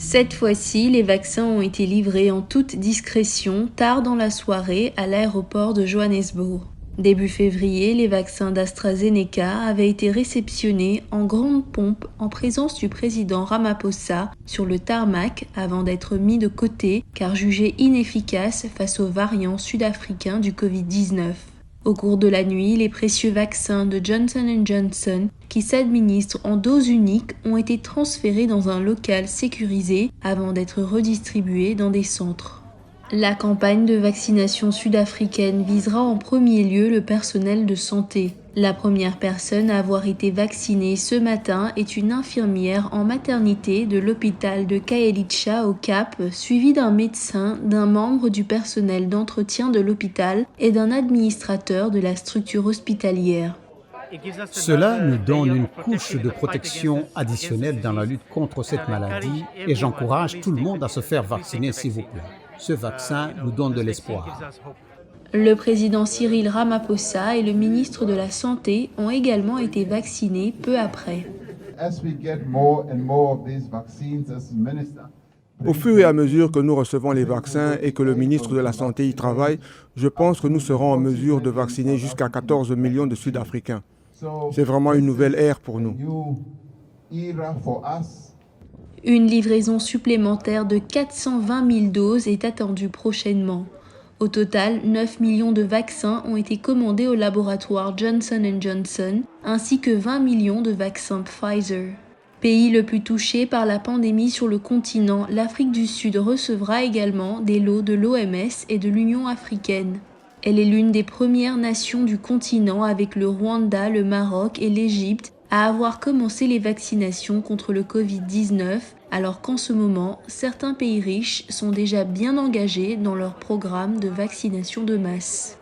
Cette fois-ci, les vaccins ont été livrés en toute discrétion tard dans la soirée à l'aéroport de Johannesburg. Début février, les vaccins d'AstraZeneca avaient été réceptionnés en grande pompe en présence du président Ramaphosa sur le tarmac avant d'être mis de côté car jugés inefficaces face aux variants sud-africains du Covid-19. Au cours de la nuit, les précieux vaccins de Johnson & Johnson qui s'administrent en dose unique ont été transférés dans un local sécurisé avant d'être redistribués dans des centres. La campagne de vaccination sud-africaine visera en premier lieu le personnel de santé. La première personne à avoir été vaccinée ce matin est une infirmière en maternité de l'hôpital de Khayelitsha au Cap, suivie d'un médecin, d'un membre du personnel d'entretien de l'hôpital et d'un administrateur de la structure hospitalière. Cela nous donne une couche de protection additionnelle dans la lutte contre cette maladie et j'encourage tout le monde à se faire vacciner, s'il vous plaît. Ce vaccin nous donne de l'espoir. Le président Cyril Ramaphosa et le ministre de la Santé ont également été vaccinés peu après. Au fur et à mesure que nous recevons les vaccins et que le ministre de la Santé y travaille, je pense que nous serons en mesure de vacciner jusqu'à 14 millions de Sud-Africains. C'est vraiment une nouvelle ère pour nous. Une livraison supplémentaire de 420 000 doses est attendue prochainement. Au total, 9 millions de vaccins ont été commandés au laboratoire Johnson & Johnson, ainsi que 20 millions de vaccins Pfizer. Pays le plus touché par la pandémie sur le continent, l'Afrique du Sud recevra également des lots de l'OMS et de l'Union africaine. Elle est l'une des premières nations du continent avec le Rwanda, le Maroc et l'Égypte à avoir commencé les vaccinations contre le Covid-19, alors qu'en ce moment, certains pays riches sont déjà bien engagés dans leur programme de vaccination de masse.